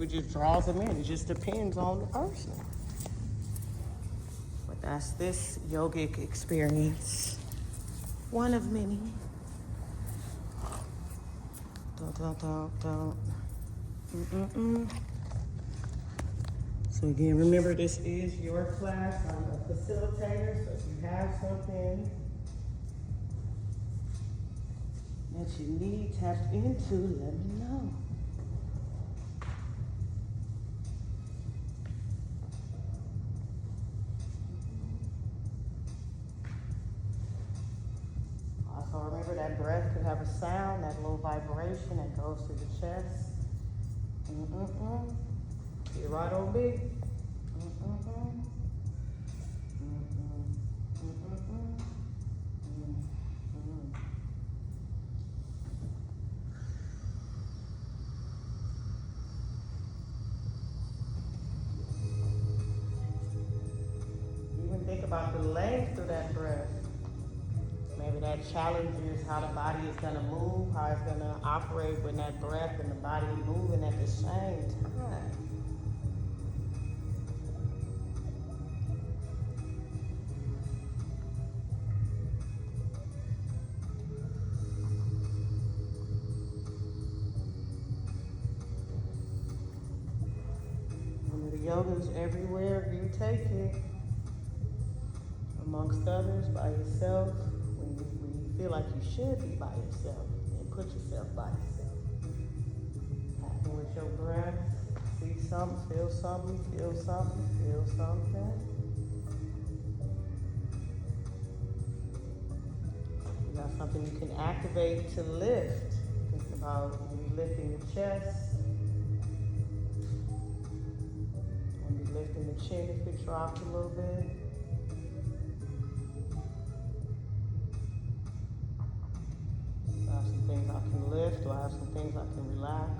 it just draws them in. It just depends on the person. But that's this yogic experience. One of many. So again, remember this is your class. I'm a facilitator, so if you have something that you need tapped into, let me know. Also remember that breath could have a sound, that little vibration that goes through the chest. Get right on big. Even think about the length of that breath. Maybe that challenges how the body is going to move, how it's going to operate when that breath and the body moving at the same time. Yoga's everywhere you take it, amongst others, by yourself. When you feel like you should be by yourself, then put yourself by yourself. Happen with your breath. See something, feel something, feel something, feel something. You got something you can activate to lift. Think about when you're lifting the chest. Lifting the chin if it dropped a little bit. I have some things I can lift, or I have some things I can relax.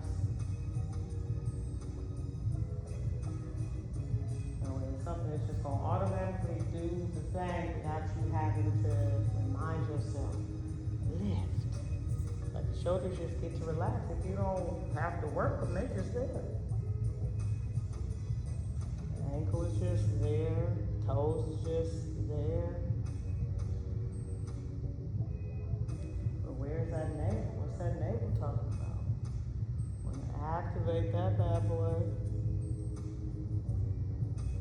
And when it's something that's just going to automatically do the thing without you having to remind yourself, lift. Like the shoulders just get to relax. If you don't have to work them, they're just there. Ankle is just there, toes is just there. But where's that navel? What's that navel talking about? When you activate that bad boy,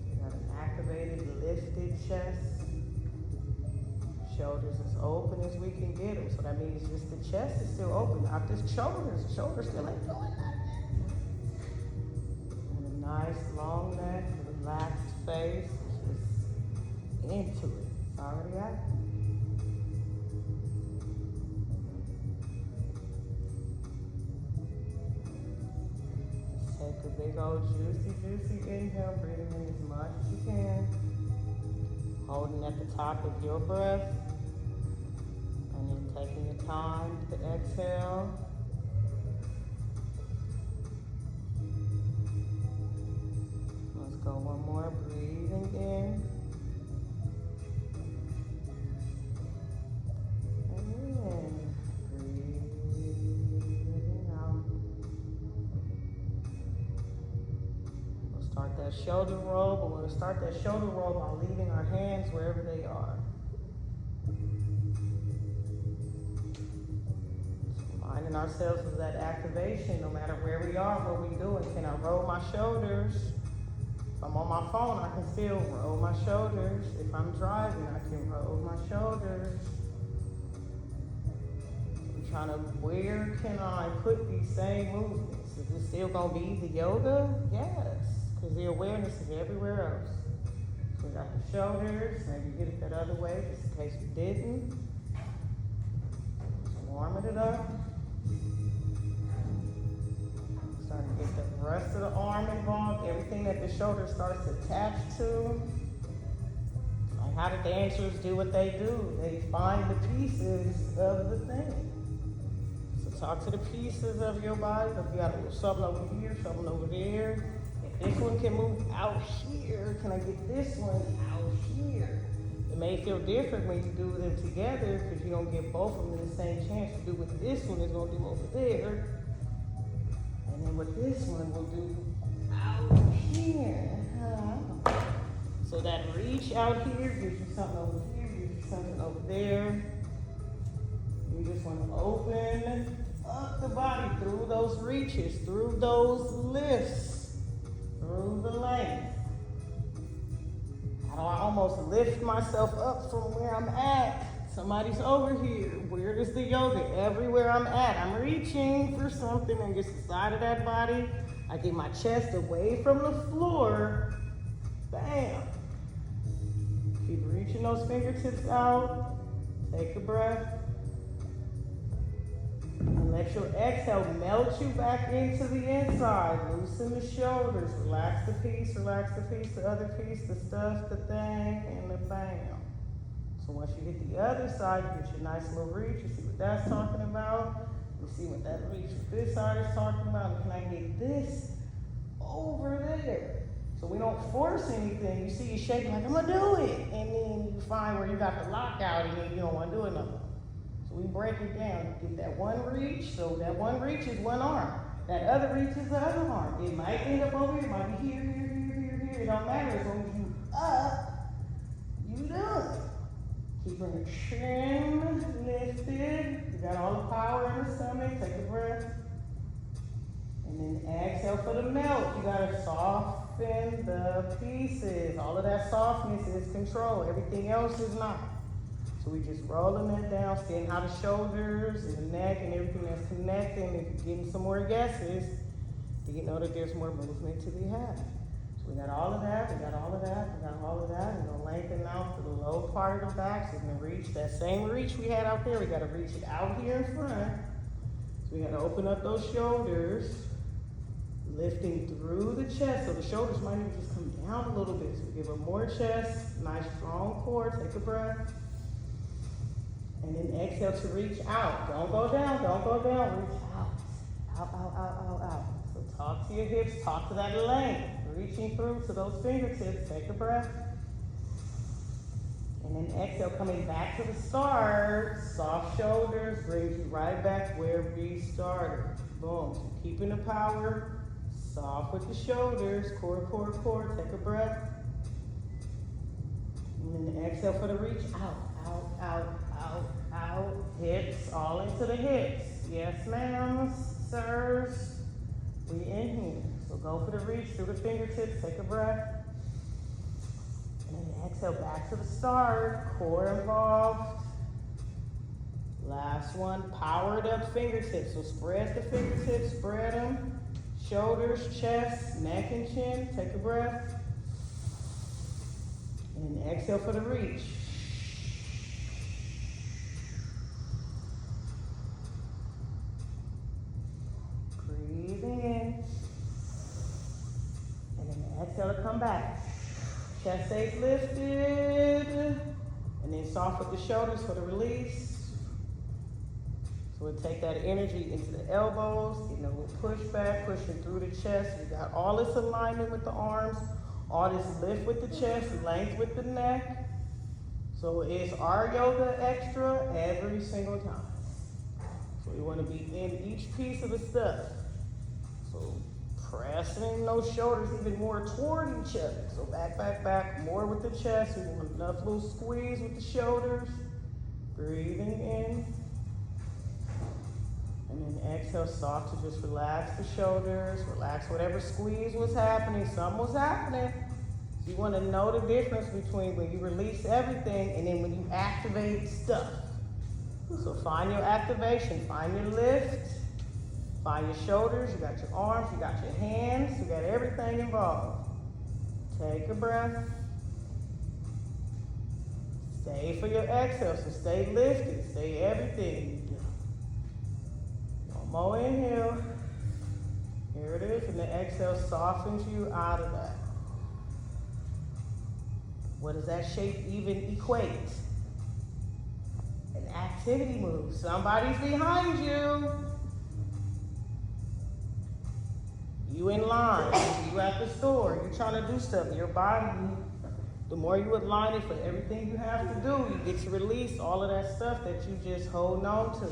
you got an activated, lifted chest. Shoulders as open as we can get them. So that means just the chest is still open, not just shoulders. The shoulders still ain't doing nothing. And a nice long neck. Relaxed face, just into it. It's already active. Just take a big old juicy inhale, breathing in as much as you can. Holding at the top of your breath. And then taking your time to exhale. Go one more, breathing in. And then breathing out. We'll start that shoulder roll, but we're going to start that shoulder roll by leaving our hands wherever they are. Just reminding ourselves of that activation, no matter where we are, what we're doing. Can I roll my shoulders? If I'm on my phone, I can still roll my shoulders. If I'm driving, I can roll my shoulders. I'm trying to, where can I put these same movements? Is it still going to be the yoga? Yes, because the awareness is everywhere else. So we got the shoulders, maybe get it that other way, just in case you didn't. Just warming it up. Starting to get the rest of the arm involved, everything that the shoulder starts attached to. Like how the dancers do what they do. They find the pieces of the thing. So talk to the pieces of your body. If you got a little something over here, something over there. If this one can move out here, can I get this one out here? It may feel different when you do them together because you don't get both of them the same chance to do what this one is going to do over there. And then what this one will do out here, gives you something over here, gives you something over there. You just want to open up the body through those reaches, through those lifts, through the length. I almost lift myself up from where I'm at. Somebody's over here. Where is the yoga? Everywhere I'm at. I'm reaching for something and just the side of that body. I get my chest away from the floor. Bam. Keep reaching those fingertips out. Take a breath. And let your exhale melt you back into the inside. Loosen the shoulders. Relax the piece, the other piece, the stuff, the thing, and the bam. So once you hit the other side, you get your nice little reach. You see what that's talking about. You see what that reach with this side is talking about. And can I get this over there? So we don't force anything. You see you shaking like, I'm gonna do it. And then you find where you got the lockout and then you don't wanna do it no more. So we break it down. Get that one reach. So that one reach is one arm. That other reach is the other arm. It might end up over here. It might be here. It don't matter. As long as you up, you done. Keeping the chin lifted. You got all the power in the stomach. Take a breath. And then exhale for the melt. You gotta soften the pieces. All of that softness is control. Everything else is not. So we just rolling that down, seeing how the shoulders and the neck and everything that's connecting. If you're getting some more guesses, you know that there's more movement to be had. So we got all of that, we got all of that, we got all of that. We're gonna lengthen out to the low part of the back so we can reach that same reach we had out there. We gotta reach it out here in front. So we gotta open up those shoulders, lifting through the chest. So the shoulders might even just come down a little bit. So give them more chest, nice strong core. Take a breath. And then exhale to reach out. Don't go down, don't go down. Reach out. Out, out, out, out, out. So talk to your hips, talk to that length. Reaching through to those fingertips. Take a breath. And then exhale, coming back to the start. Soft shoulders brings you right back where we started. Boom. So keeping the power. Soft with the shoulders. Core, core, core. Take a breath. And then exhale for the reach. Out, out, out, out, out. Hips, all into the hips. Yes, ma'am, sirs. We in here. So go for the reach through the fingertips. Take a breath. And then exhale back to the start. Core involved. Last one, powered up fingertips. So spread the fingertips, spread them. Shoulders, chest, neck and chin. Take a breath. And then exhale for the reach. Breathing in. And then exhale to come back. Chest stays lifted. And then soft with the shoulders for the release. So we'll take that energy into the elbows, getting a little push back, pushing through the chest. We got all this alignment with the arms, all this lift with the chest, length with the neck. So it's our yoga extra every single time. So we want to be in each piece of the stuff. So pressing those shoulders even more toward each other. So back, back, back, more with the chest. We want enough little squeeze with the shoulders. Breathing in. And then exhale, soft to just relax the shoulders, relax whatever squeeze was happening. Something was happening. So you want to know the difference between when you release everything and then when you activate stuff. So find your activation, find your lift, find your shoulders, you got your arms, you got your hands, you got everything involved. Take a breath. Stay for your exhale, so stay lifted, stay everything. More inhale. Here it is, and the exhale softens you out of that. What does that shape even equate? An activity move. Somebody's behind you. You in line. You at the store. You trying to do stuff. Your body, the more you align it for everything you have to do, you get to release all of that stuff that you just hold on to.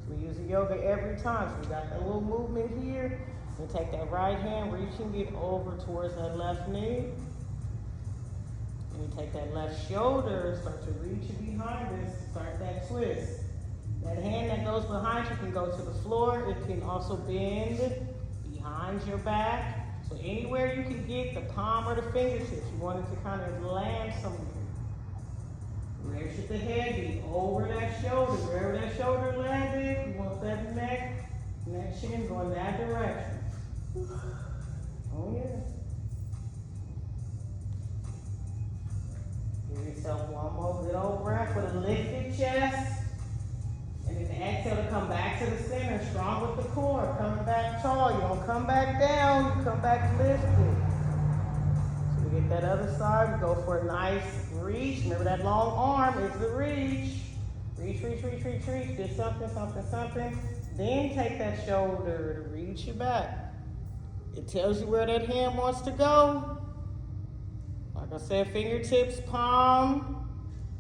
We use yoga every time. So we got that little movement here. We take that right hand, reaching it over towards that left knee. And you take that left shoulder, start to reach it behind this, start that twist. That hand that goes behind you can go to the floor. It can also bend behind your back. So anywhere you can get the palm or the fingertips, you want it to kind of land somewhere. Where should the head be? Over that shoulder. Wherever that shoulder landed, you want that neck and that chin going that direction. Oh yeah. Give yourself one more good old breath with a lifted chest. And then exhale to come back to the center, strong with the core, coming back tall. You don't come back down, you come back lifted. So we get that other side, we go for a nice reach. Remember that long arm is the reach. Reach, reach, reach, reach, reach. Do something, something, something. Then take that shoulder to reach your back. It tells you where that hand wants to go. Like I said, fingertips, palm.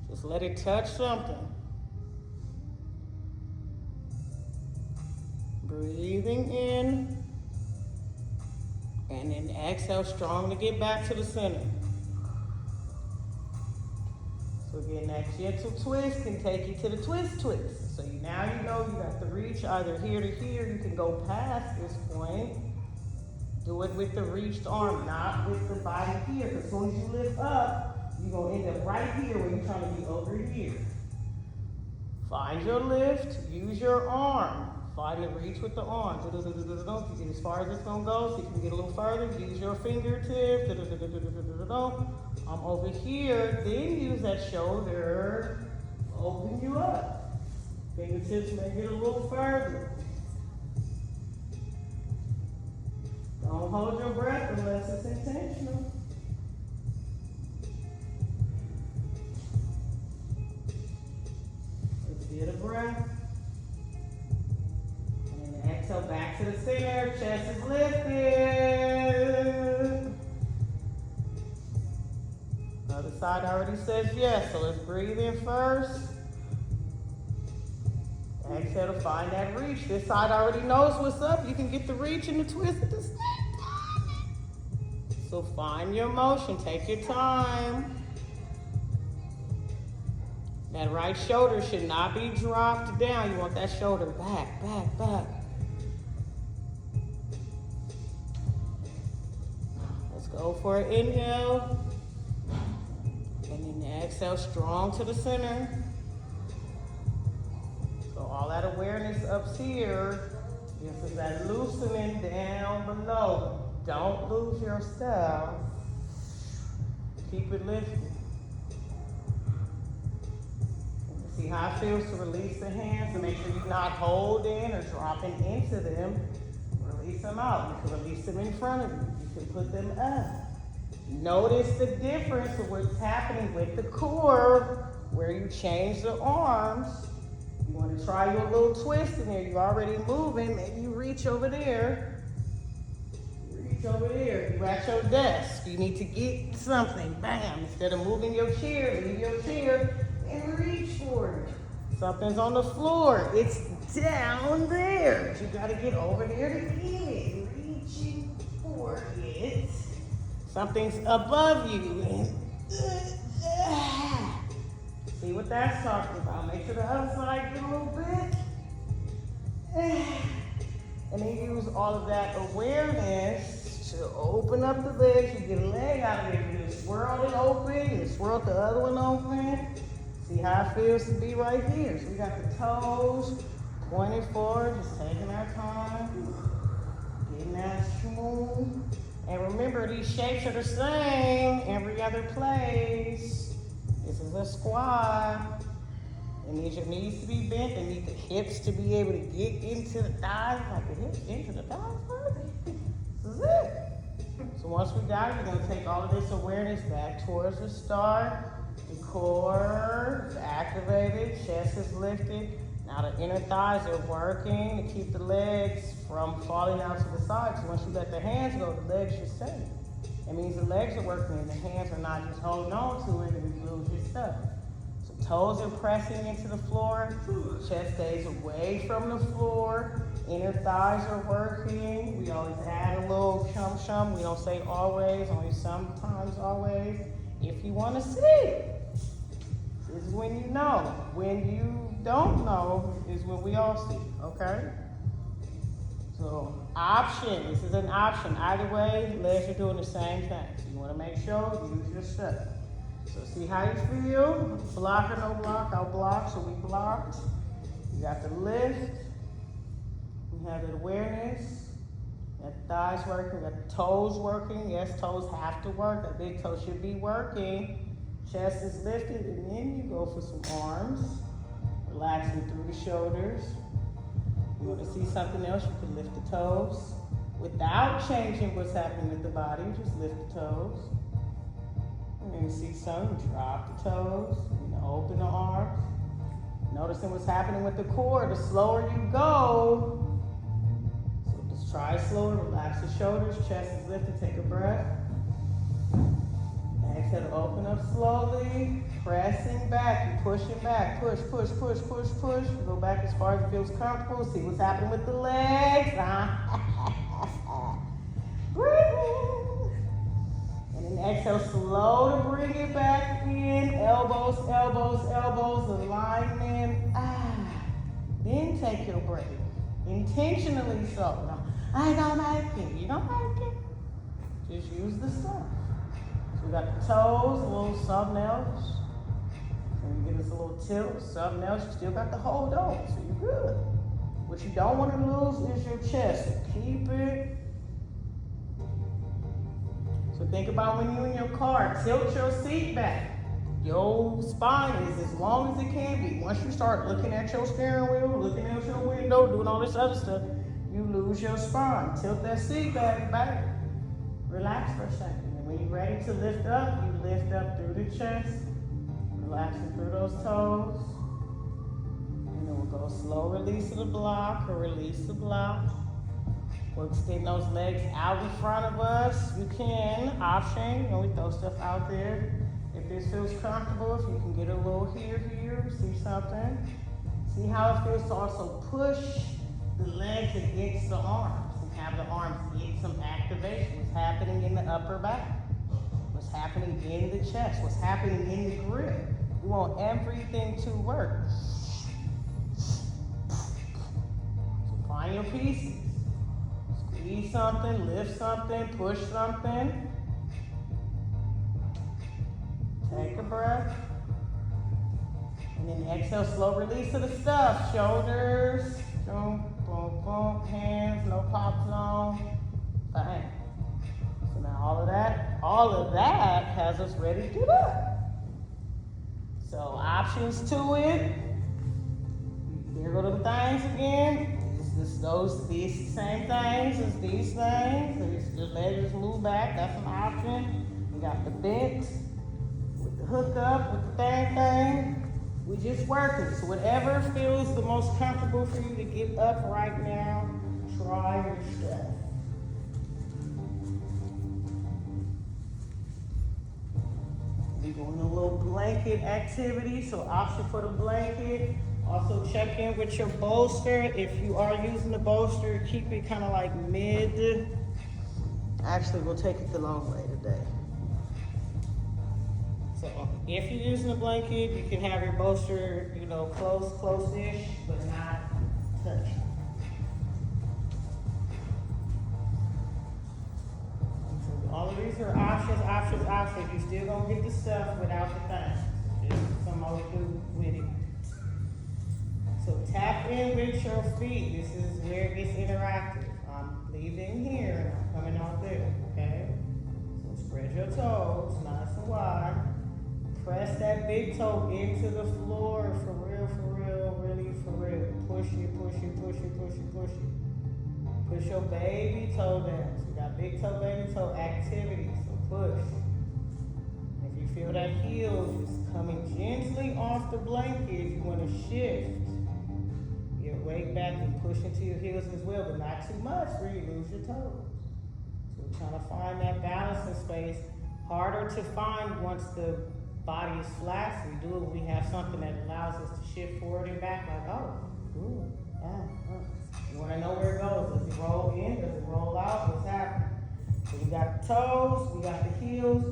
Just let it touch something. Breathing in, and then exhale strong to get back to the center. So again, that gentle twist can take you to the twist twist. So now you know you got the reach either here to here. You can go past this point. Do it with the reached arm, not with the body here. Because as soon as you lift up, you're going to end up right here when you're trying to be over here. Find your lift, use your arm. Find the reach with the arm. You get as far as it's going to go, so you can get a little further. Use your fingertips. I'm over here. Then use that shoulder. Open you up. Fingertips may get a little further. Don't hold your breath unless it's intentional. Let's get a breath. Exhale back to the center, chest is lifted. Other side already says yes, so let's breathe in first. Exhale to find that reach. This side already knows what's up. You can get the reach and the twist at the same time. So find your motion, take your time. That right shoulder should not be dropped down. You want that shoulder back, back, back. Go for an inhale, and then exhale strong to the center. So all that awareness up here, this is that loosening down below. Don't lose your style. Keep it lifted. See how it feels to release the hands and make sure you're not holding or dropping into them. Release them out. You can release them in front of you. To put them up. Notice the difference of what's happening with the core, where you change the arms. You want to try your little twist in there. You're already moving. Maybe you reach over there. Reach over there. You're at your desk. You need to get something. Bam. Instead of moving your chair, leave your chair and reach for it. Something's on the floor. It's down there. You got to get over there to get it. Reaching for it. Something's above you. See what that's talking about. Make sure the other side get a little bit. And then use all of that awareness to open up the legs. You get a leg out of it. You just swirl it open. You swirl the other one open. See how it feels to be right here. So we got the toes pointing forward, just taking our time. Getting that smooth. And remember, these shapes are the same every other place. This is a squat. It needs your knees to be bent. They need the hips to be able to get into the thighs, like the hips into the thighs. This is it. So once we got it, we're going to take all of this awareness back towards the start. The core is activated, chest is lifted. Now the inner thighs are working to keep the legs from falling out to the side. So once you let the hands go, the legs should stay. It means the legs are working and the hands are not just holding on to it and you lose your stuff. So toes are pressing into the floor, chest stays away from the floor, inner thighs are working. We always add a little shum shum. We don't say always, only sometimes always. if you want to see. This is when you know. When you don't know is when we all see, okay? So, option. This is an option. Either way, legs are doing the same thing. So you want to make sure you use your step. So see how you feel. Block or no block. I'll block, so we blocked. You got the lift. We have the awareness. Got the thighs working. We got the toes working. Yes, toes have to work. That big toe should be working. Chest is lifted, and then you go for some arms. Relaxing through the shoulders. You want to see something else, you can lift the toes. Without changing what's happening with the body, just lift the toes. And then you see some, drop the toes, and open the arms. Noticing what's happening with the core. The slower you go, so just try slower, relax the shoulders, chest is lifted, take a breath. Exhale to open up slowly, pressing back, you pushing back, push, push, push, push, push. Go back as far as it feels comfortable, see what's happening with the legs. Breathe. And then exhale, slow to bring it back in, elbows, elbows, elbows, alignment. Then take your break, intentionally so. No, I don't like it, you don't like it. Just use the stuff. We got the toes, a little something else. And you get us a little tilt, something else. You still got the hold on, so you're good. What you don't want to lose is your chest. So keep it. So think about when you're in your car, tilt your seat back. Your spine is as long as it can be. Once you start looking at your steering wheel, looking at your window, doing all this other stuff, you lose your spine. Tilt that seat back. Relax for a second. When you're ready to lift up, you lift up through the chest, relaxing through those toes. And then we'll go slow release of the block or release the block. We'll extend those legs out in front of us. You can, option, we throw stuff out there. If this feels comfortable, if you can get a little here, see something. See how it feels to also push the legs against the arms. Have the arms get some activation. What's happening in the upper back? What's happening in the chest? What's happening in the grip? We want everything to work. So find your pieces. Squeeze something, lift something, push something. Take a breath. And then exhale, slow release of the stuff. Shoulders, boom, boom, boom, hands, no pop zone. Fine. So now all of that has us ready to do that. So options to it. Here go to the things again. These same things as these things. So your legs just move back, that's an option. We got the bent with the hook up, with the thing. We just working. So whatever feels the most comfortable for you to get up right now, try your stuff. We're doing a little blanket activity. So option for the blanket. Also check in with your bolster. If you are using the bolster, keep it kind of like mid. Actually, we'll take it the long way today. So if you're using a blanket, you can have your bolster, close-ish, but not touch. So all of these are options. You still gonna get the stuff without the thing. Just some more do with it. So tap in with your feet. This is where it gets interactive. I'm leaving here and I'm coming out there, okay? So spread your toes, nice and wide. Press that big toe into the floor for real, really for real. Push it. Push your baby toe down. So you got big toe, baby toe activity, so push. If you feel that heel just coming gently off the blanket, you want to shift your weight back and push into your heels as well, but not too much where you lose your toes. So we're trying to find that balancing space. Harder to find once the body is flat. So we do it when we have something that allows us to shift forward and back, like, You want to know where it goes. Does it roll in? Does it roll out? What's happening? So we got the toes, we got the heels,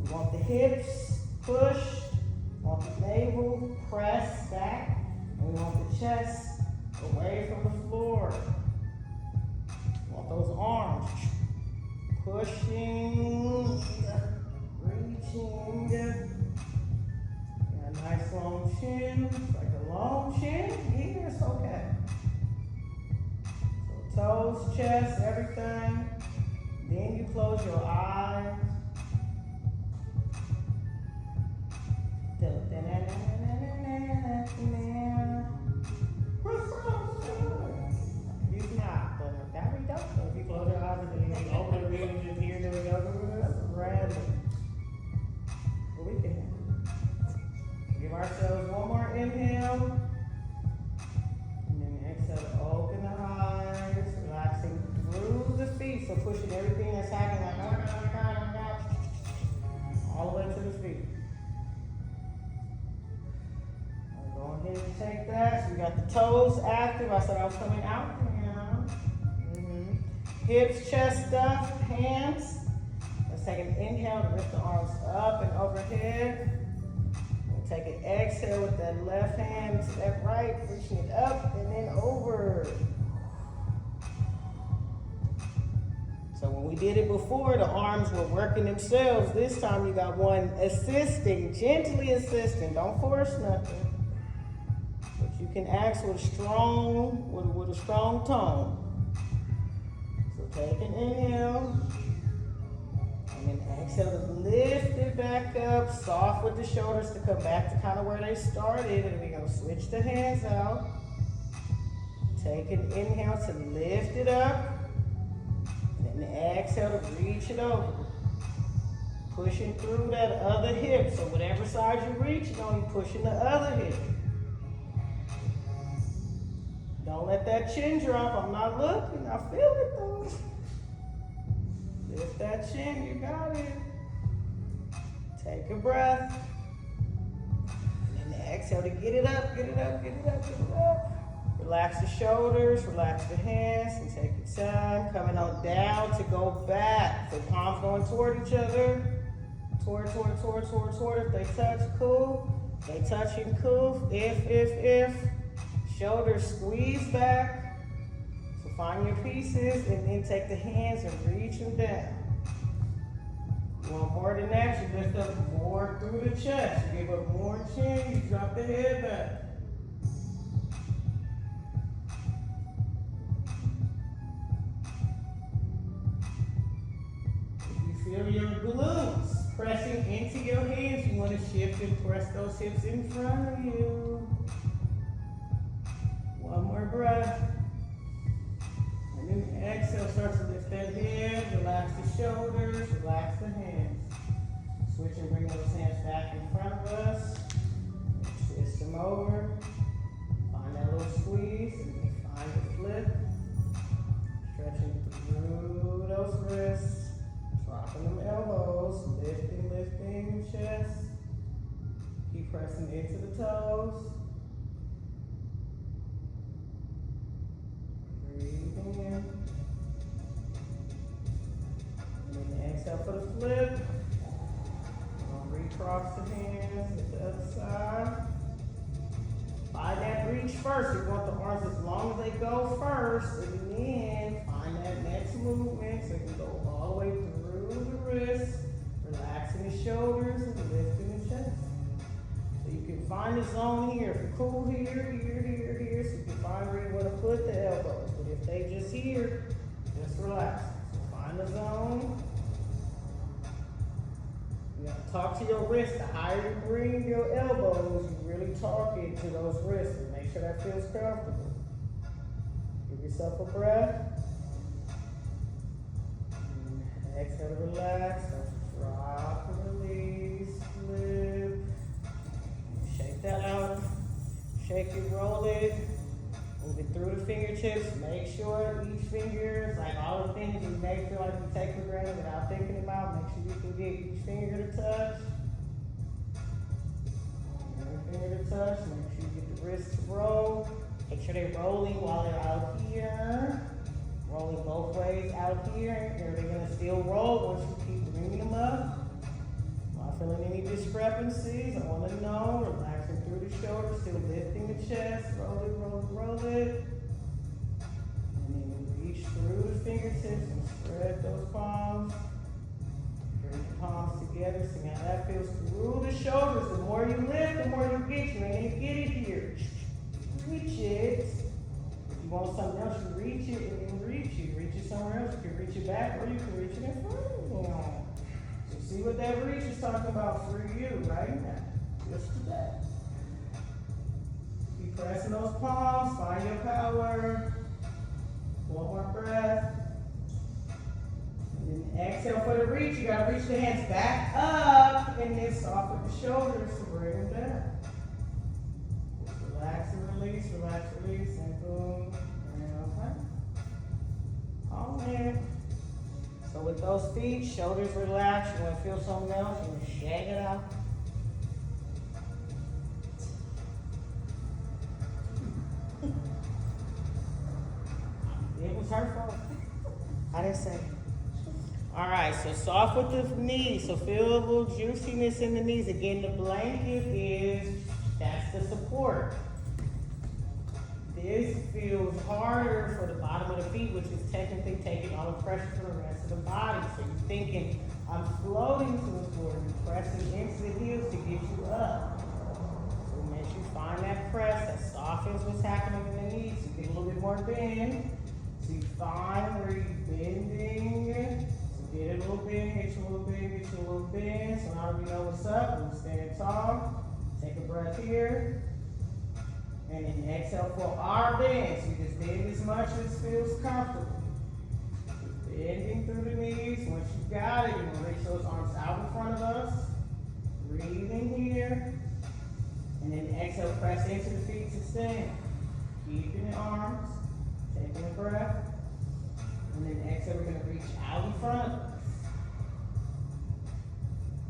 We want the hips pushed, we want the navel pressed back, and we want the chest away from the floor. We want those arms pushing, reaching. Got a nice long chin, like a long chin. Here, it's okay. So toes, chest, everything. Then you close your eyes. You not, but that we don't. So if you close your eyes and then you open them, you just hear them go, that's random. But we can give ourselves one more inhale. And then exhale to open the eyes, relaxing through the feet. So pushing everything that's happening like, all the way to the feet. Go ahead and take that. So we got the toes active. I said I was coming out. Hips, chest up, hands. Let's take an inhale to lift the arms up and overhead. We'll take an exhale with that left hand to that right, pushing it up and then over. So when we did it before, the arms were working themselves. This time you got one assisting, gently assisting. Don't force nothing. But you can ask with a strong tone. So take an inhale. And then exhale to lift it back up. Soft with the shoulders to come back to kind of where they started. And we're going to switch the hands out. Take an inhale to lift it up. And exhale to reach it over. Pushing through that other hip. So whatever side you're reaching on, you're pushing the other hip. Don't let that chin drop. I'm not looking. I feel it though. Lift that chin. You got it. Take a breath. And then exhale to get it up, get it up, get it up, get it up. Relax the shoulders, relax the hands, and take your time. Coming on down to go back. So palms going toward each other. Toward. If they touch, cool. If they touching, cool. If. Shoulders squeeze back. So find your pieces and then take the hands and reach them down. You want more than that, you lift up more through the chest. You give up more chin, you drop the head back. Feel your glutes pressing into your hands. You want to shift and press those hips in front of you. One more breath. And then exhale, start to lift that head. Relax the shoulders, relax the hands. Switch and bring those hands back in front of us. Twist them over. Find that little squeeze and then find the flip. Stretching through those wrists. Dropping them elbows, lifting the chest. Keep pressing into the toes. Breathing in. And then exhale for the flip. Recross the hands to the other side. Find that reach first. You want the arms as long as they go first. And then find that next movement so you can go all the way through the wrists, relaxing the shoulders and lifting the chest. So you can find the zone here. If you're cool here, so you can find where you want to put the elbows. But if they just here, just relax. So find the zone. You have to talk to your wrists. The higher you bring your elbows, you're really talking to those wrists. And make sure that feels comfortable. Give yourself a breath. And exhale to relax. Drop and release. Flip. Shake that out. Shake it, roll it. Move it through the fingertips. Make sure each finger, like all the things you may feel like you take for granted without thinking about, make sure you can get each finger to touch. Every finger to touch. Make sure you get the wrists to roll. Make sure they're rolling while they're out here. Rolling both ways out here. And they're going to still roll once you keep bringing them up. discrepancies, I want to know. Relaxing through the shoulders, still lifting the chest. Roll it, roll it, roll it. And then reach through the fingertips and spread those palms. Bring the palms together. See how that feels through the shoulders. The more you lift, the more you get. You ain't gonna get it here. Reach it. If you want something else, you reach it and then reach it. Reach it somewhere else. You can reach it back or you can reach it in front of you. So see what that reach is talking about for you right now. Just today. Keep pressing those palms. Find your power. One more breath. And then exhale for the reach. You gotta reach the hands back up and then soften the shoulders to bring them down. Relax and release, and boom, and okay. All in. So with those feet, shoulders relaxed, you want to feel something else, you want to shake it out. It was her fault. I didn't say it. All right, so soft with the knees. So feel a little juiciness in the knees. Again, the blanket that's the support. This feels harder for the bottom of the feet, which is technically taking all the pressure from the rest of the body. So you're thinking, I'm floating to the floor, you're pressing into the heels to get you up. So make sure you find that press, that softens what's happening in the knees. You get a little bit more bend. So you find where you're bending. So get it a little bend, get you a little bend, get you a little bend. So now we know what's up. We'll stand tall. Take a breath here. And then exhale for our bend. So you just bend as much as feels comfortable. Just bending through the knees. Once you got it, you want to reach those arms out in front of us. Breathing here. And then exhale, press into the feet to stand. Keeping the arms. Taking a breath. And then exhale, we're going to reach out in front of us.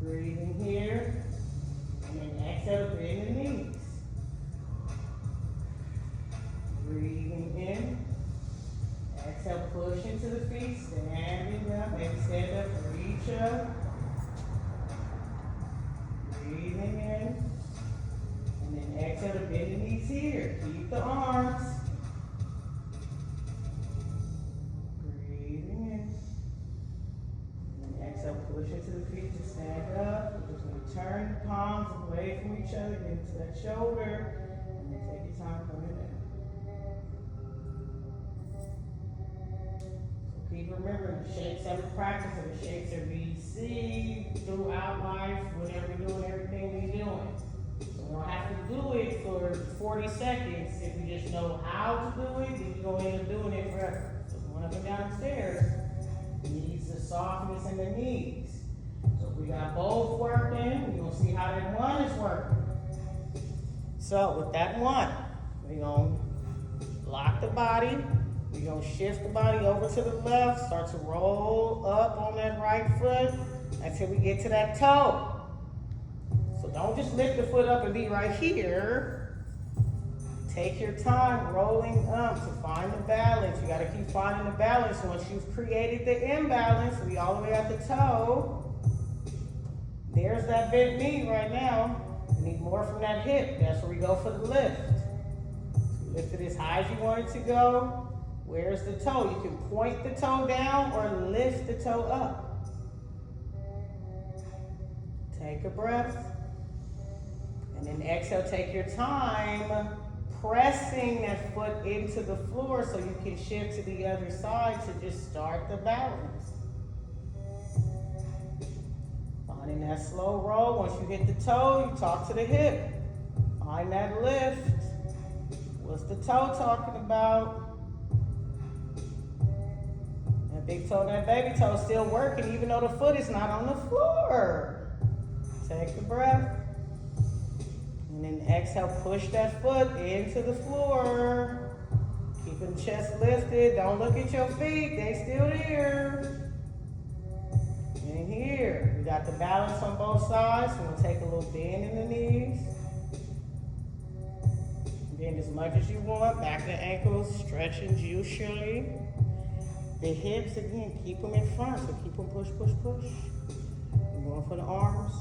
Breathing here. And then exhale, bend the knees. Breathing in. Exhale, push into the feet, standing up. Maybe stand up, reach up. Breathing in. And then exhale to bend the knees here. Keep the arms. Breathing in. And then exhale, push into the feet to stand up. We're just going to turn the palms away from each other, get into that shoulder, and then take your time coming down. Keep remembering the shakes every practice and the shakes are BC throughout life, whenever we're doing everything we're doing. So we don't have to do it for 40 seconds. If we just know how to do it, then you're going to end up doing it forever. So going up and down the stairs needs the softness in the knees. So if we got both working, we're going to see how that one is working. So with that one, we're going to lock the body. We're going to shift the body over to the left, start to roll up on that right foot until we get to that toe. So don't just lift the foot up and be right here. Take your time rolling up to find the balance. You got to keep finding the balance. Once you've created the imbalance, we all the way at the toe. There's that bent knee right now. We need more from that hip. That's where we go for the lift. So lift it as high as you want it to go. Where's the toe? You can point the toe down or lift the toe up. Take a breath. And then exhale, take your time pressing that foot into the floor so you can shift to the other side to just start the balance. Finding that slow roll. Once you hit the toe, you talk to the hip. Find that lift. What's the toe talking about? Big toe and that baby toe is still working even though the foot is not on the floor. Take a breath. And then exhale, push that foot into the floor. Keeping the chest lifted. Don't look at your feet. They still here. And here. We got the balance on both sides. We're going to take a little bend in the knees. Bend as much as you want. Back the ankles, stretching juicially. The hips, again, keep them in front, so keep them push, push, push. We're going for the arms.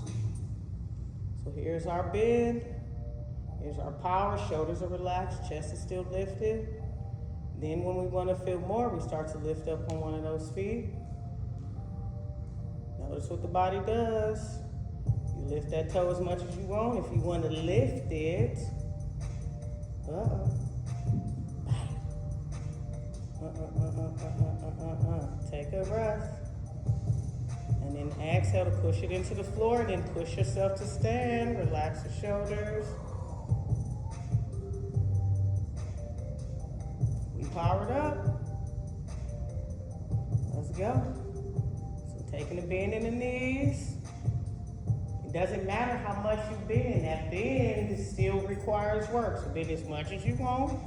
So here's our bend. Here's our power. Shoulders are relaxed. Chest is still lifted. Then when we want to feel more, we start to lift up on one of those feet. Notice what the body does. You lift that toe as much as you want. If you want to lift it, take a breath. And then exhale to push it into the floor. Then push yourself to stand. Relax the shoulders. We powered up. Let's go. So taking a bend in the knees. It doesn't matter how much you bend. That bend still requires work. So bend as much as you want.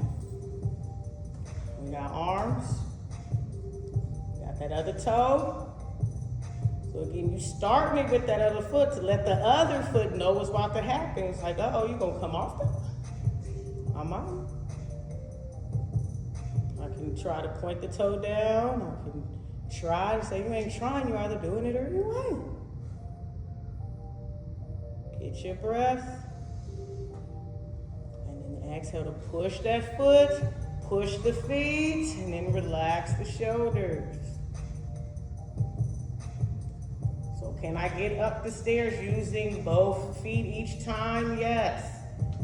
We got arms. Got that other toe. So again, you start me with that other foot to let the other foot know what's about to happen. It's like, uh-oh, you gonna come off that? I'm out. I can try to point the toe down. I can try to say, you ain't trying, you're either doing it or you ain't. Get your breath. And then exhale to push that foot, push the feet, and then relax the shoulders. Can I get up the stairs using both feet each time? Yes.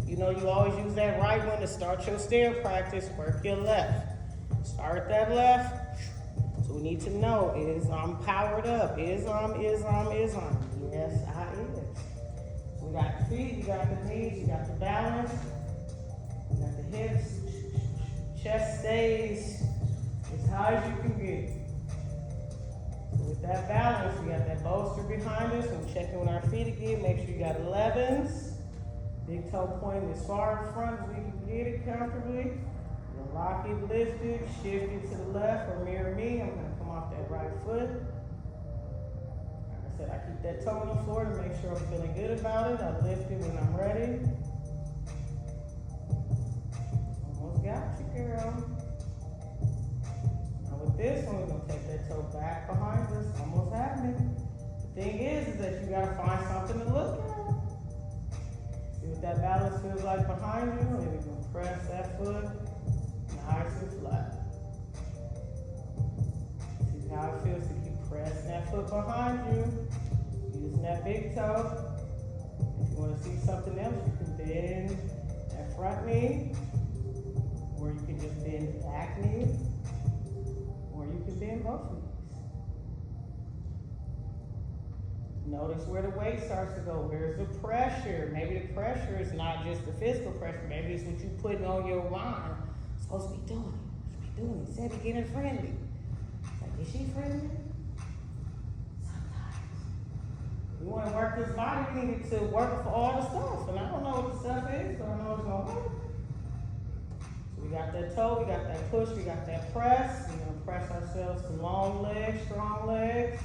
You know, you always use that right one to start your stair practice. Work your left. Start that left. So we need to know, is I'm powered up? Is I'm? Yes, I is. We got the feet, you got the knees, you got the balance, you got the hips. Chest stays as high as you can get. With that balance, we got that bolster behind us. I'm checking with our feet again. Make sure you got 11s. Big toe pointing as far in front as we can get it comfortably. We'll lock it, lift it, shift it to the left or mirror me. I'm going to come off that right foot. Like I said, I keep that toe on the floor to make sure I'm feeling good about it. I lift it when I'm ready. Almost got you, girl. With this one, we're going to take that toe back behind us. Almost happening. The thing is that you got to find something to look at. See what that balance feels like behind you. And then we're going to press that foot nice and flat. See how it feels to keep pressing that foot behind you. Using that big toe. If you want to see something else, you can bend that front knee. Or you can just bend the back knee. Or you can bend both knees. Notice where the weight starts to go. Where's the pressure? Maybe the pressure is not just the physical pressure. Maybe it's what you're putting on your mind. Supposed to be doing it. Supposed to be doing it. Said beginner friendly. Like, is she friendly? Sometimes. We want to work this body. We need it to work for all the stuff. And I don't know what the stuff is, but I know it's going to work. We got that toe, we got that push, we got that press. We're going to press ourselves to long legs, strong legs.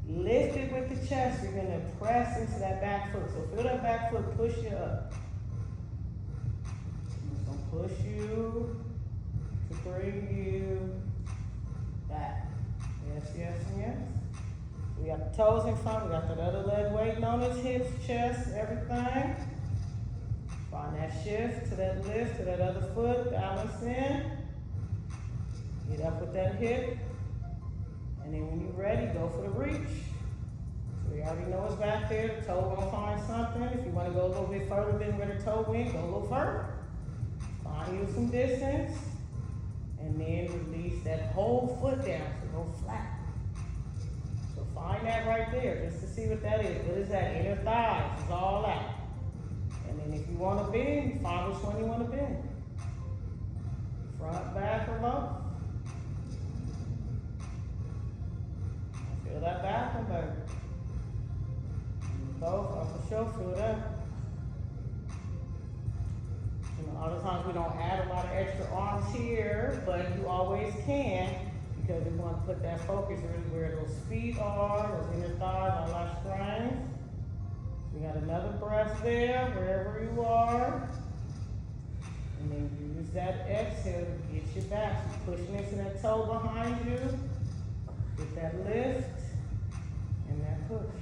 Lift it with the chest. We're going to press into that back foot. So feel that back foot push you up. It's going to push you to bring you back. Yes, yes, and yes. We got the toes in front. We got that other leg waiting on us, hips, chest, everything. Find that shift to that lift, to that other foot, balance in. Get up with that hip. And then when you're ready, go for the reach. So you already know it's back there. The toe gonna find something. If you wanna go a little bit further than where the toe went, go a little further. Find you some distance. And then release that whole foot down, so go flat. So find that right there, just to see what that is. What is that? Inner thighs, it's all out. And then if you want to bend, find which one you want to bend. Front, back, or both. Feel that back one, baby. Both, up for sure, feel that. You know, other times we don't add a lot of extra arms here, but you always can, because we want to put that focus really where those feet are, those inner thighs, all our strength. We got another breath there, wherever you are. And then use that exhale to get you back. So pushing into that toe behind you. Get that lift and that push.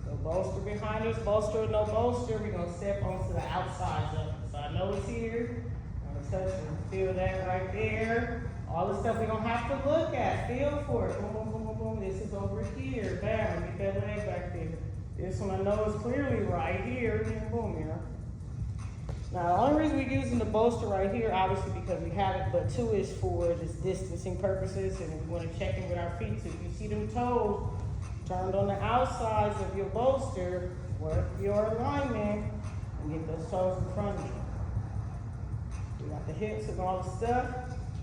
So bolster behind us, bolster or no bolster, we're gonna step onto the outside of it. So I know it's here. I'm gonna touch and feel that right there. All the stuff we don't have to look at. Feel for it. Boom, boom, boom, boom, boom. This is over here. Bam. Get that leg back there. This one I know is clearly right here. Boom, you know. Now, the only reason we're using the bolster right here, obviously because we have it, but two is for just distancing purposes, and we want to check in with our feet. So if you see them toes turned on the outsides of your bolster, work your alignment and get those toes in front of you. We got the hips and all the stuff.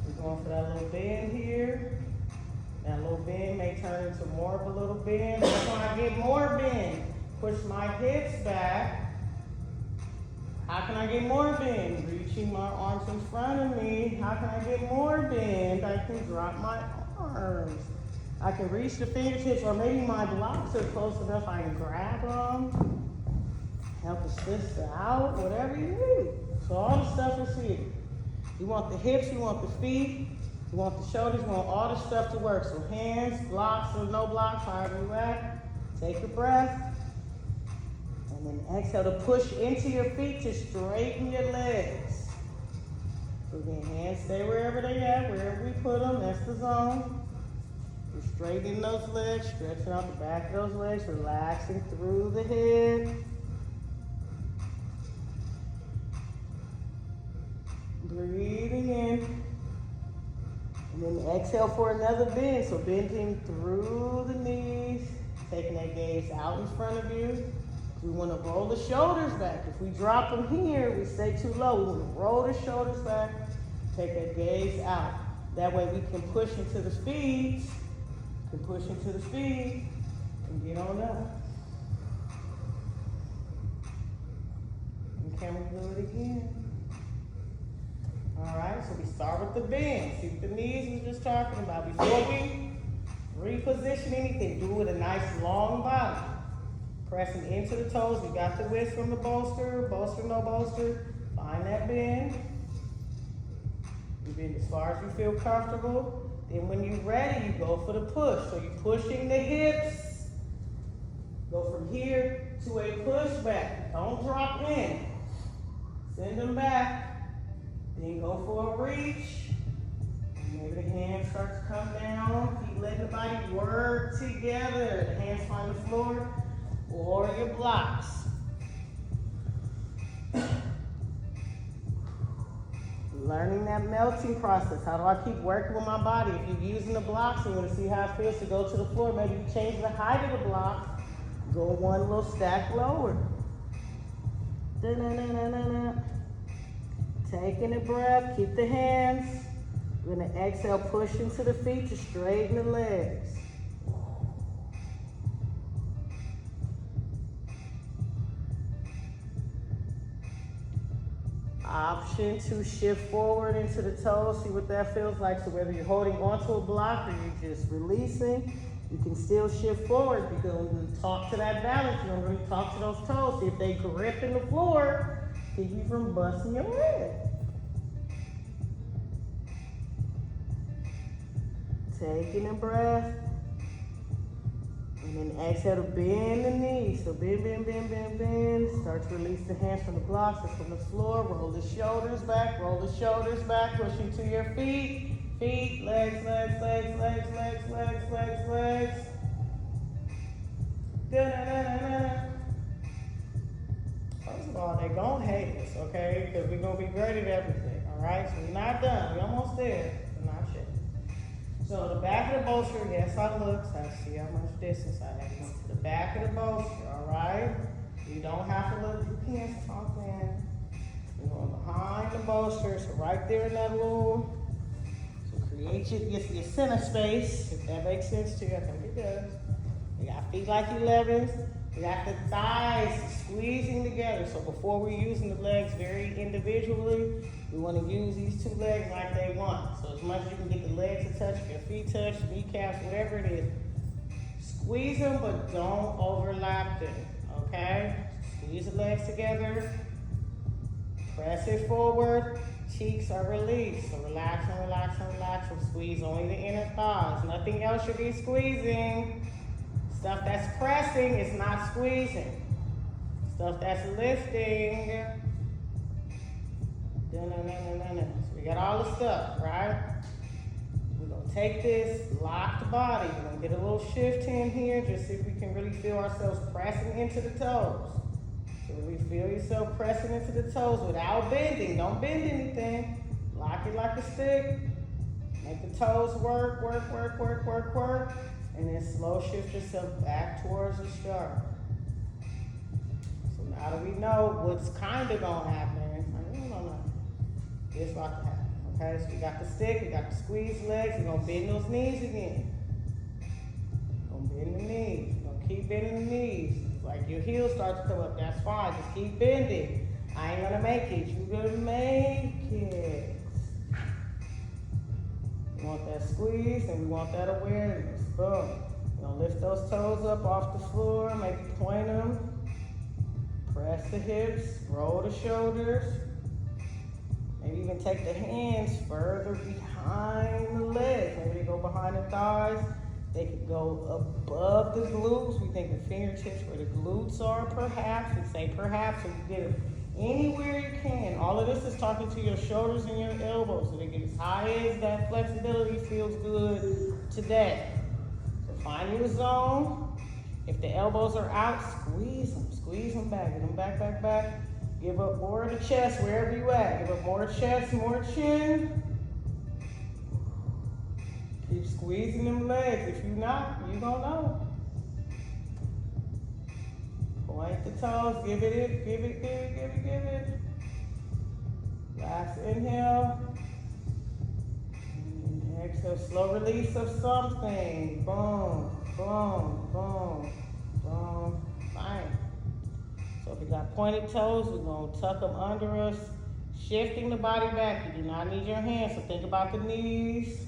We're going for that little bend here. That little bend may turn into more of a little bend. That's when I get more bend. Push my hips back. How can I get more bend? Reaching my arms in front of me. How can I get more bend? I can drop my arms. I can reach the fingertips, or maybe my blocks are close enough I can grab them. Help the sister out, whatever you need. So all the stuff is here. You want the hips, you want the feet, you want the shoulders, you want all the stuff to work. So hands, blocks or no blocks, however you at. Take a breath. And then exhale to push into your feet to straighten your legs. So again, hands stay wherever they at, wherever we put them, that's the zone. You're straightening those legs, stretching out the back of those legs, relaxing through the head. Breathing in. And then exhale for another bend. So bending through the knees, taking that gaze out in front of you. We want to roll the shoulders back. If we drop them here, we stay too low. We want to roll the shoulders back, take that gaze out. That way we can push into the speed, and get on up. And can we do it again? All right, so we start with the bend. See what the knees we were just talking about. Before we reposition anything, do it with a nice long body. Pressing into the toes. We got the width from the bolster, no bolster. Find that bend. You bend as far as you feel comfortable. Then when you're ready, you go for the push. So you're pushing the hips. Go from here to a push back. Don't drop in. Send them back. Then go for a reach. Maybe the hands start to come down. Keep letting the body work together. The hands find the floor or your blocks. Learning that melting process. How do I keep working with my body? If you're using the blocks and you want to see how it feels to go to the floor, maybe you change the height of the block. Go one little stack lower. Da-na-na-na-na-na. Taking a breath, keep the hands. We're gonna exhale, push into the feet to straighten the legs. Option to shift forward into the toes, see what that feels like. So whether you're holding onto a block or you're just releasing, you can still shift forward because when you talk to that balance, you don't really talk to those toes. See if they grip in the floor, keep you from busting your leg. Taking a breath. And then exhale to bend the knees. So bend, bend, bend, bend, bend. Start to release the hands from the blocks or from the floor. Roll the shoulders back, push into your feet. Feet, legs, legs, legs, legs, legs, legs, legs, legs. Da-da-da-da-da. First of all, they're gonna hate us, okay? Because we're gonna be great at everything, all right? So we're not done, we're almost there, but not yet. So the back of the bolster, yes, I look, so I see how much distance I have. To the back of the bolster, all right? You don't have to look, you can't talk in. You're going behind the bolster, so right there in that little, so create your center space, if that makes sense to you, I think it does. You got feet like 11s, you got the thighs squeezing together. So before we're using the legs very individually, we want to use these two legs like they want. So as much as you can get the legs to touch, your feet touch, kneecaps, whatever it is. Squeeze them, but don't overlap them, okay? Squeeze the legs together. Press it forward. Cheeks are released. So relax and relax and relax and squeeze only the inner thighs. Nothing else should be squeezing. Stuff that's pressing is not squeezing. Stuff that's lifting. So we got all the stuff, right? We're gonna take this, lock the body. We're gonna get a little shift in here, just see if we can really feel ourselves pressing into the toes. So when you feel yourself pressing into the toes without bending, don't bend anything. Lock it like a stick. Make the toes work, and then slow shift yourself back towards the start. So now that we know what's kind of gonna happen, it's about to happen. Okay, so we got the stick, we got the squeeze legs, we're gonna bend those knees again. Gonna bend the knees, gonna keep bending the knees. Like your heels start to come up, that's fine, just keep bending. I ain't gonna make it, you're gonna make it. We want that squeeze and we want that awareness. Boom. We're gonna lift those toes up off the floor, maybe point them. Press the hips, roll the shoulders. Maybe even take the hands further behind the legs. Maybe they go behind the thighs. They could go above the glutes. We think the fingertips where the glutes are, perhaps. We say perhaps, so you get them anywhere you can. All of this is talking to your shoulders and your elbows, so they get as high as that flexibility feels good today. So find you a zone. If the elbows are out, squeeze them back. Get them back. Give up more of the chest wherever you at. Give up more chest, more chin. Keep squeezing them legs. If you're not, you gonna know. Point the toes, give it. Last inhale. And exhale, slow release of something. Boom. Fine. So if we got pointed toes, we're gonna tuck them under us, shifting the body back. You do not need your hands, so think about the knees.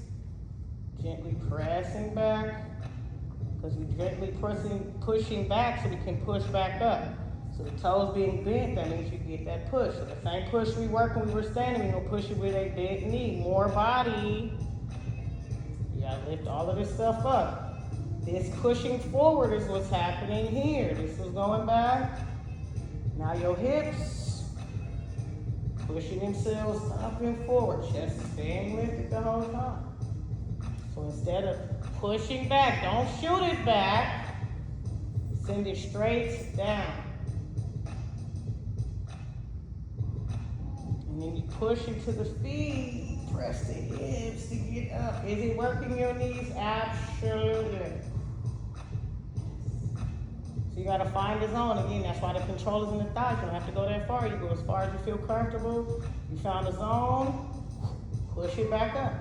Gently pressing back, because we're gently pushing back so we can push back up. So the toes being bent, that means you get that push. So the same push we worked when we were standing, we're gonna push it with a bent knee. More body. You gotta lift all of this stuff up. This pushing forward is what's happening here. This is going back. Now your hips pushing themselves up and forward. Chest is staying lifted the whole time. So instead of pushing back, don't shoot it back. Send it straight down. And then you push into the feet. Press the hips to get up. Is it working your knees? Absolutely. So you gotta find the zone. Again, that's why the control is in the thighs. You don't have to go that far. You go as far as you feel comfortable. You found the zone, push it back up.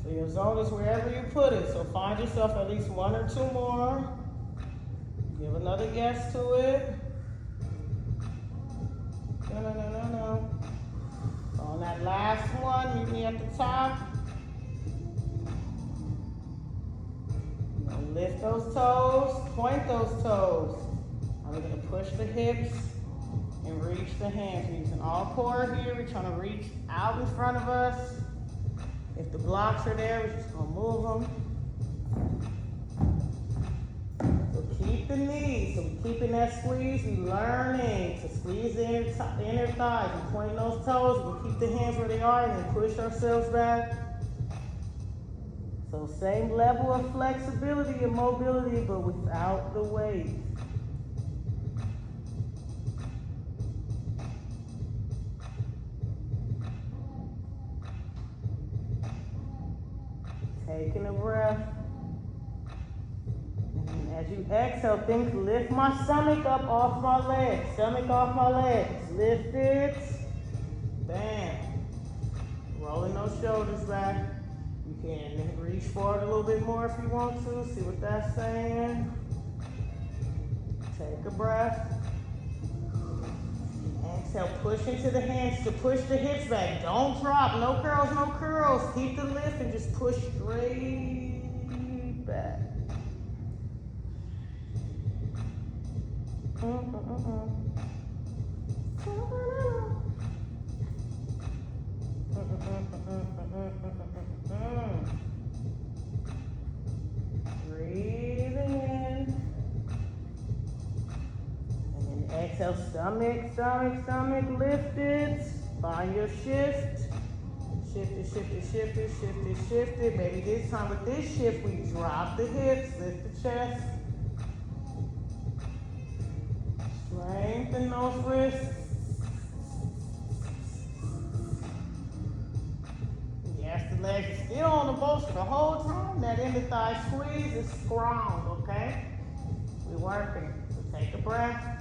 So your zone is wherever you put it. So find yourself at least one or two more. Give another yes to it. No. So on that last one, meet me at the top. Lift those toes, point those toes. Now we're gonna push the hips and reach the hands. We're using all core here. We're trying to reach out in front of us. If the blocks are there, we're just gonna move them. So keep the knees. So we're keeping that squeeze. We're learning to squeeze the inner thighs. We're pointing those toes. We'll keep the hands where they are and then push ourselves back. So same level of flexibility and mobility, but without the weight. Taking a breath. And as you exhale, think, lift my stomach up off my legs. Stomach off my legs. Lift it. Bam. Rolling those shoulders back. You can reach forward a little bit more if you want to. See what that's saying. Take a breath. Exhale, push into the hands to push the hips back. Don't drop. No curls, no curls. Keep the lift and just push straight back. Breathe. exhale, stomach, stomach, stomach, lift it. Find your shift. Shift it, shift it, shift it, shift it, shift it. Maybe this time with this shift, we drop the hips, lift the chest. Strengthen those wrists. Yes, the legs are still on the bolster the whole time. That inner thigh squeeze is strong, okay? We're working. So take a breath.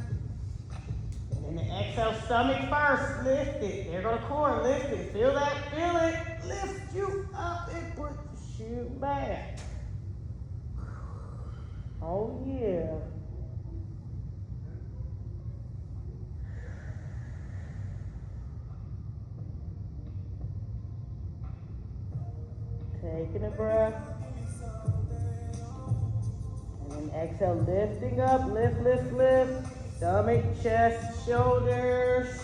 And then the exhale, stomach first. Lift it. There go the core. Lift it. Feel that? Feel it. Lift you up and put you back. Oh, yeah. Taking a breath. And then exhale, lifting up. Lift, lift, lift. Stomach, chest, shoulders.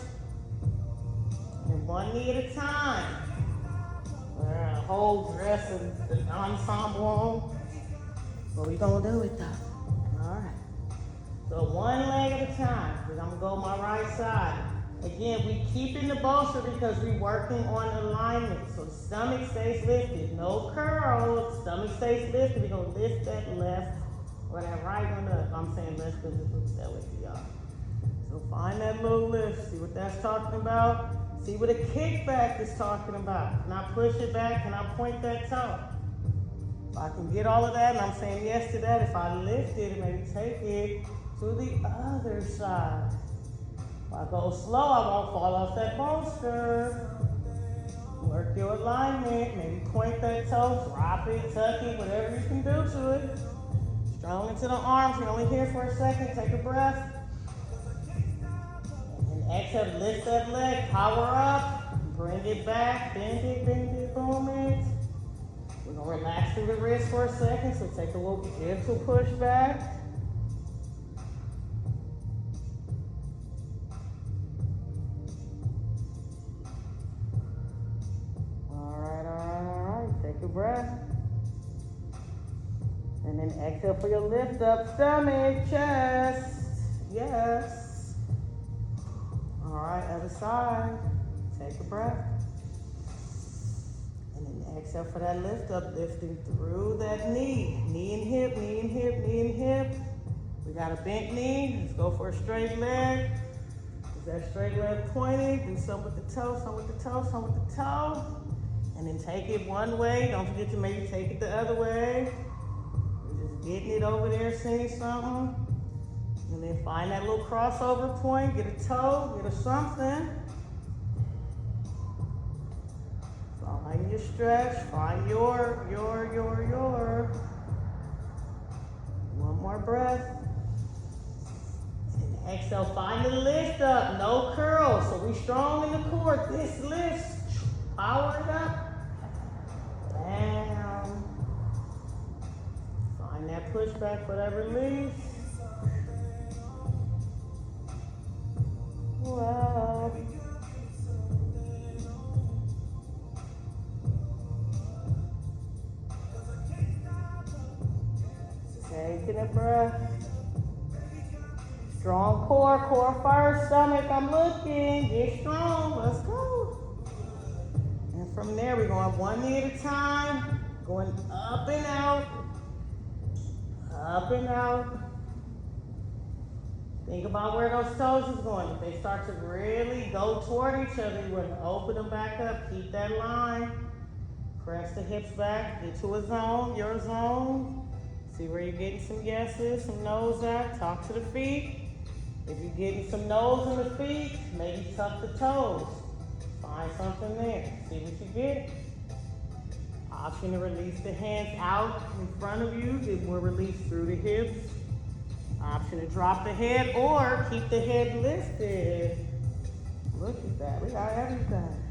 And one knee at a time. We're gonna hold the rest of the ensemble on. But we're gonna do it though. All right. So one leg at a time. I'm gonna go my right side. Again, we keeping the bolster because we're working on alignment. So stomach stays lifted. No curl. Stomach stays lifted. We're gonna lift that left or that right one up. I'm saying left because it looks that way to y'all. So find that little lift. See what that's talking about. See what a kickback is talking about. Can I push it back? Can I point that toe? If I can get all of that, and I'm saying yes to that, if I lift it and maybe take it to the other side. If I go slow, I won't fall off that bolster. Work your alignment. Maybe point that toe, drop it, tuck it, whatever you can do to it. Strong into the arms. You're only here for a second. Take a breath. Exhale, lift that leg, power up, bring it back, bend it, boom it. We're gonna relax through the wrist for a second, so take a little gentle push back. All right, take a breath. And then exhale for your lift up, stomach, chest, yes. All right, other side. Take a breath. And then exhale for that lift up, lifting through that knee. Knee and hip, knee and hip, knee and hip. We got a bent knee. Let's go for a straight leg. Is that straight leg pointed? Do some with the toe, some with the toe, some with the toe. And then take it one way. Don't forget to maybe take it the other way. We're just getting it over there, seeing something. And then find that little crossover point, get a toe, get a something. Find your stretch, find your. One more breath. And exhale, find the lift up, no curl. So we strong in the core, this lifts, power it up. Down. Find that pushback, whatever leaves. Wow. Taking a breath. Strong core first, stomach, I'm looking. Get strong, let's go. And from there, we're going one knee at a time, going up and out, up and out. Think about where those toes is going. If they start to really go toward each other, you want to open them back up. Keep that line. Press the hips back. Get to a zone, your zone. See where you're getting some yeses, some no's at. Talk to the feet. If you're getting some no's in the feet, maybe tuck the toes. Find something there. See what you get. Option to release the hands out in front of you. Get more release through the hips. Option to drop the head or keep the head lifted. Look at that, we got everything.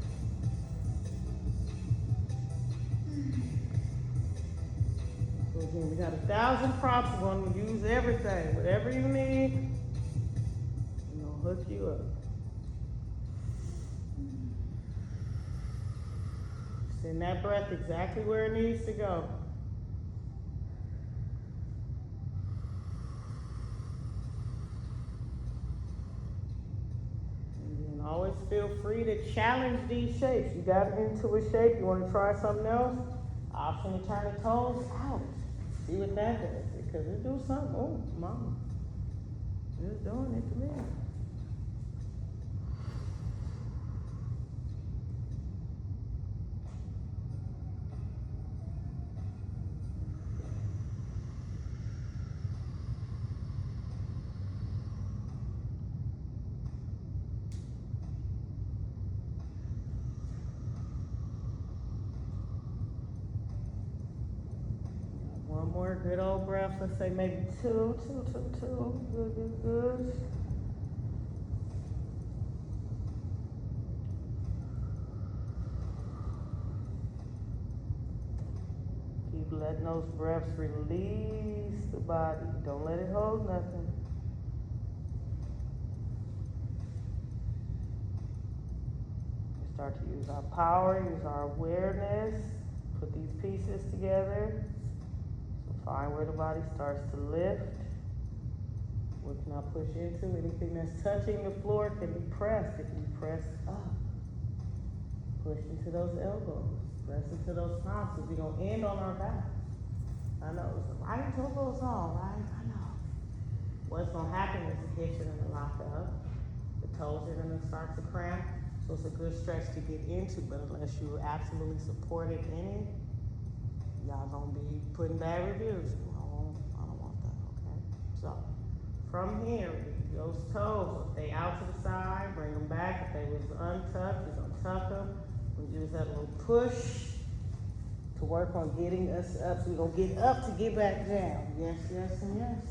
So again, we got 1,000 props. We're going to use everything. Whatever you need, we're going to hook you up. Send that breath exactly where it needs to go. always feel free to challenge these shapes. You got into a shape, you want to try something else, option to turn the toes out. See what that does, because it do something. Oh, mama, it's doing it to me. One more good old breath. Let's say maybe two. Good. Keep letting those breaths release the body. Don't let it hold nothing. We start to use our power, use our awareness, put these pieces together. Find where the body starts to lift. What can I push into? Anything that's touching the floor can be pressed. It can be pressed up. Push into those elbows. Press into those palms, because we're going to end on our back. I know, it's a right to a little song, right? I know. What's going to happen is the hips are going to lock up. The toes are going to start to cramp. So it's a good stretch to get into, but unless you're absolutely supported in it, y'all gonna be putting bad reviews. I don't want that, okay? So, from here, those toes, if they out to the side, bring them back. If they was untucked, just untuck them. We use that little push to work on getting us up. So we're gonna get up to get back down. Yes, and yes.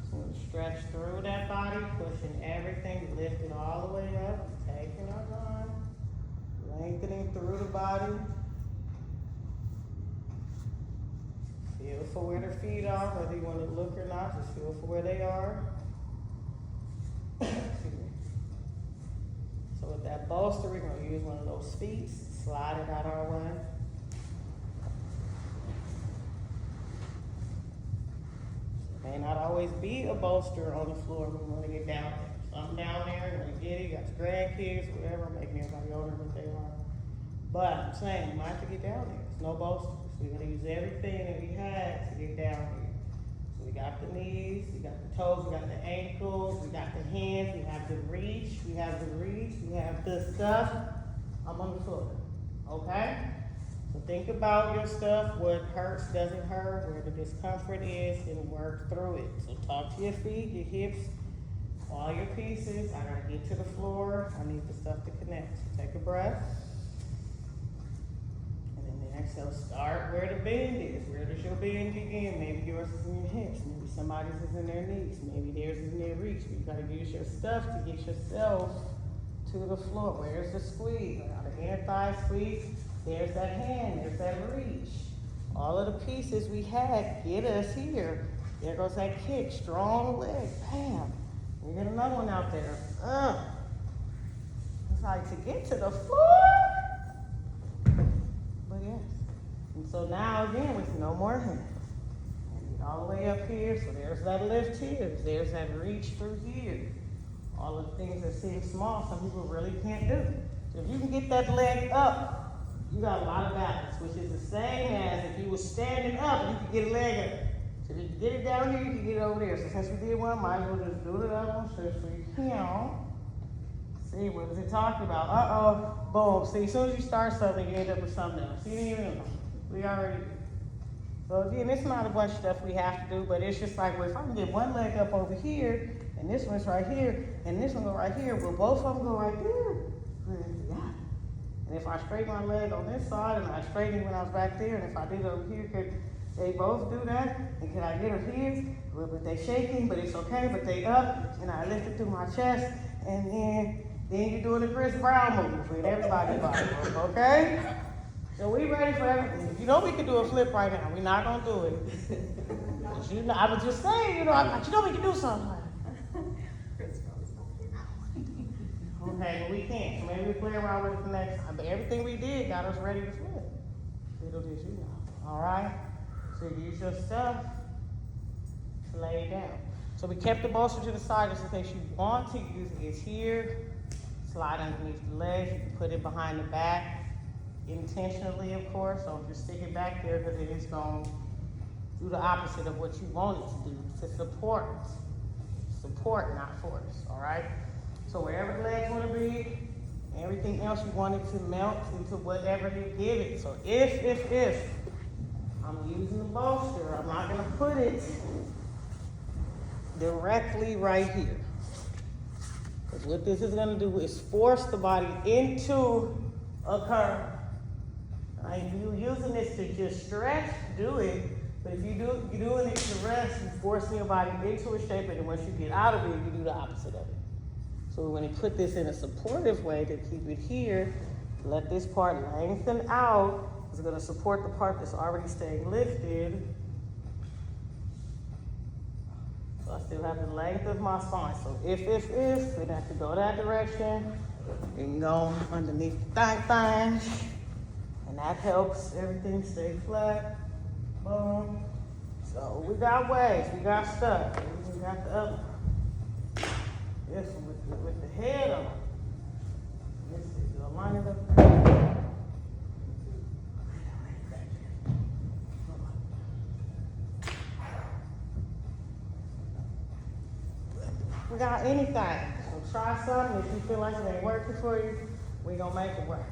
So we're gonna stretch through that body, pushing everything, lift it all the way up, taking our time, lengthening through the body. Feel for where their feet are, whether you want to look or not, just feel for where they are. Excuse me. So with that bolster, we're going to use one of those feet, slide it out our way. It may not always be a bolster on the floor. We want to get down there. Something down there, you want to get it, you got your grandkids, whatever, making everybody older than they are. But I'm saying, you might have to get down there. There's no bolster. We're going to use everything that we had to get down here. So we got the knees, we got the toes, we got the ankles, we got the hands, we have the reach, we have the stuff. I'm on the floor, okay? So think about your stuff, what hurts, doesn't hurt, where the discomfort is, and work through it. So talk to your feet, your hips, all your pieces. I got to get to the floor. I need the stuff to connect. So take a breath. So start where the bend is. Where does your bend begin? Maybe yours is in your hips. Maybe somebody's is in their knees. Maybe theirs is in their reach. You got to use your stuff to get yourself to the floor. Where's the squeeze? The inner thigh squeeze. There's that hand. There's that reach. All of the pieces we had get us here. There goes that kick. Strong leg. Bam. We get another one out there. It's like to get to the floor. But yes. And so now again, with no more hands. And all the way up here, so there's that lift here. There's that reach through here. All of the things that seem small, some people really can't do. So if you can get that leg up, you got a lot of balance, which is the same as if you were standing up, you could get a leg up. So if you can get it down here, you can get it over there. So since we did one, might as well just do it up on stretch for you can. See, what is it talking about? Boom. See, as soon as you start something, you end up with something else. You didn't even know. We already did. So again, it's not a bunch of stuff we have to do, but it's just like, well, if I can get one leg up over here, and this one's right here, and this one go right here, will both of them go right there? Yeah. And if I straighten my leg on this side, and I straighten it when I was back there, and if I did it over here, could they both do that? And can I get them here? Well, but they shaking, but it's okay, but they up, and I lift it through my chest, and then you're doing the Chris Brown move with everybody's body, okay? So we ready for everything. You know we can do a flip right now. We're not gonna do it. You know, I was just saying, you know we can do something. Okay, but we can't. So maybe we play around with it the next time. But everything we did got us ready to flip. Little did you know. All right? So use your stuff to lay it down. So we kept the bolster to the side just in case you want to use it. It's here. slide underneath the legs. You can put it behind the back intentionally, of course. Don't just stick it back there because it is going to do the opposite of what you want it to do, to support. Support, not force, all right? So wherever the legs want to be, everything else you want it to melt into whatever you give it. So if I'm using the bolster, I'm not going to put it directly right here. Because what this is going to do is force the body into a curve. Right? If you're using this to just stretch, do it. But if you're doing it to rest, you're forcing your body into a shape, and then once you get out of it, you do the opposite of it. So when you put this in a supportive way to keep it here, let this part lengthen out. It's going to support the part that's already staying lifted. So I still have the length of my spine. So if, we have to go that direction. You can go underneath the thigh, and that helps everything stay flat. Boom. So we got ways, we got stuff. We got the other. This one with the head on. This is the line it up there. We got anything. So try something. If you feel like it ain't working for you, we gonna make it work.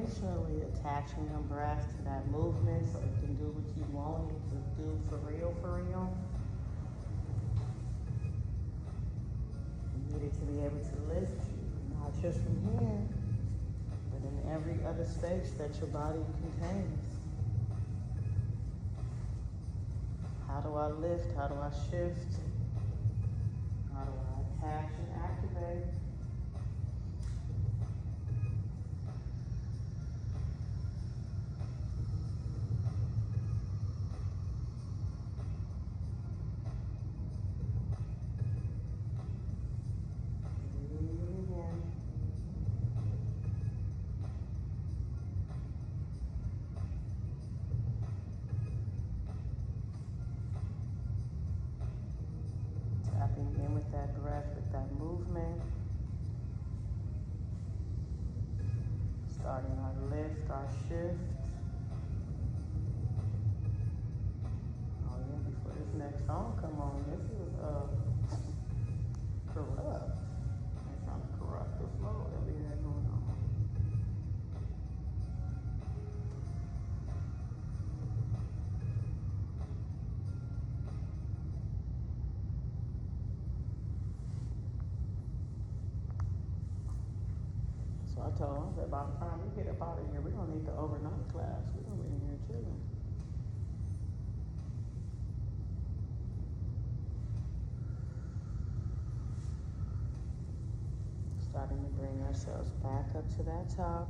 intentionally attaching your breath to that movement so it can do what you want it to do for real, for real. You need it to be able to lift you, not just from here, but in every other space that your body contains. How do I lift? How do I shift? How do I attach and activate? Tapping in with that breath, with that movement. Starting our lift, our shift. Oh yeah, before this next song come on, this is corrupt. They're trying to corrupt the flow that we had going on. So I told him, I said, by the time we get up out of here, we're gonna need the overnight class. We're gonna be in here chilling. Starting to bring ourselves back up to that top.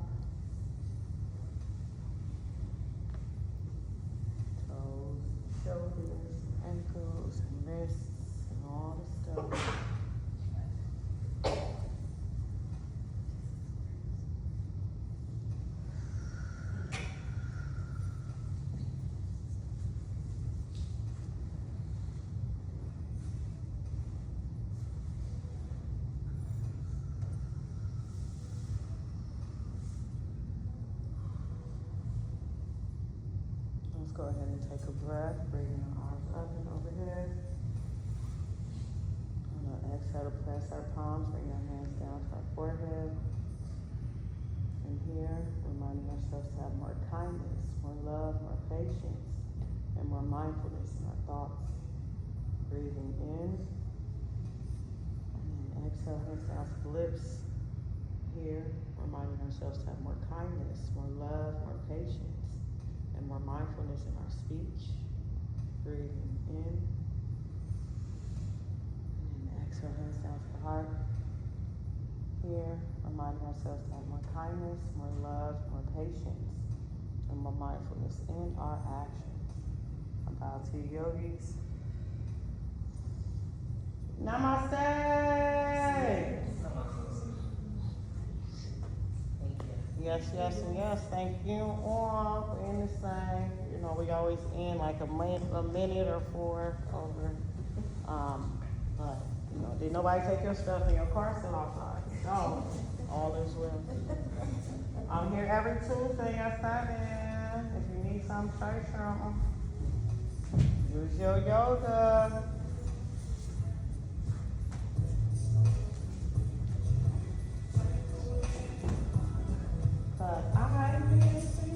Toes, shoulders, ankles, and wrists, and all the stuff. Let's go ahead and take a breath, bringing our arms up and overhead. On our exhale to press our palms, bring our hands down to our forehead. And here, reminding ourselves to have more kindness, more love, more patience, and more mindfulness in our thoughts. Breathing in, and then exhale, hands down to the lips. Here, reminding ourselves to have more kindness, more love, more patience, and more mindfulness in our speech. Breathing in. And then exhale, hands down to the heart. Here, reminding ourselves to have more kindness, more love, more patience, and more mindfulness in our actions. I bow to you, yogis. Namaste! Yes, yes, and yes. Thank you all for in this thing. You know, we always end like a minute or four over. But, you know, did nobody take your stuff in your car still outside? No, all is well. I'm here every Tuesday at 7. If you need some, try something. Use your yoga. But I miss you.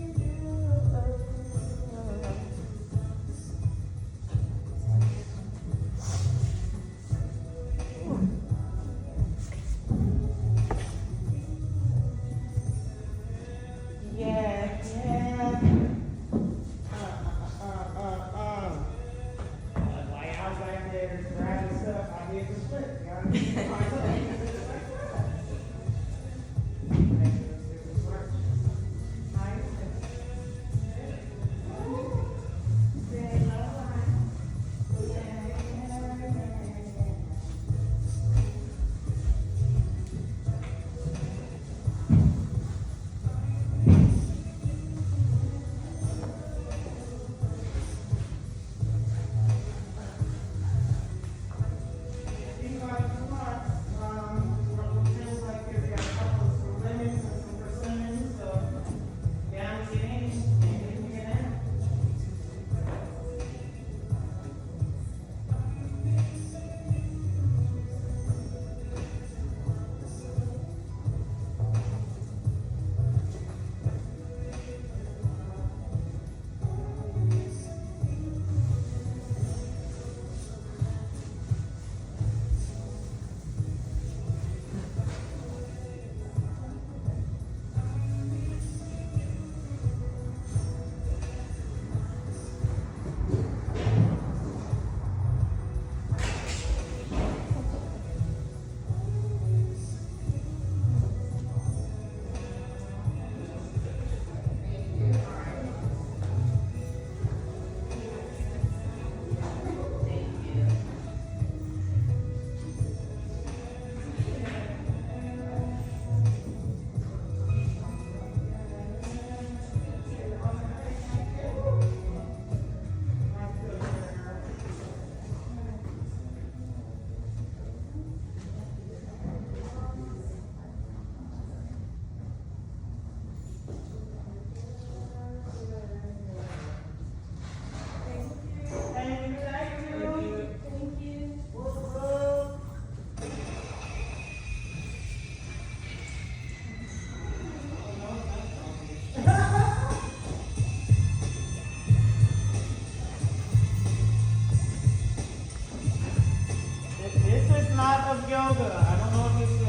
of yoga. I don't know if it's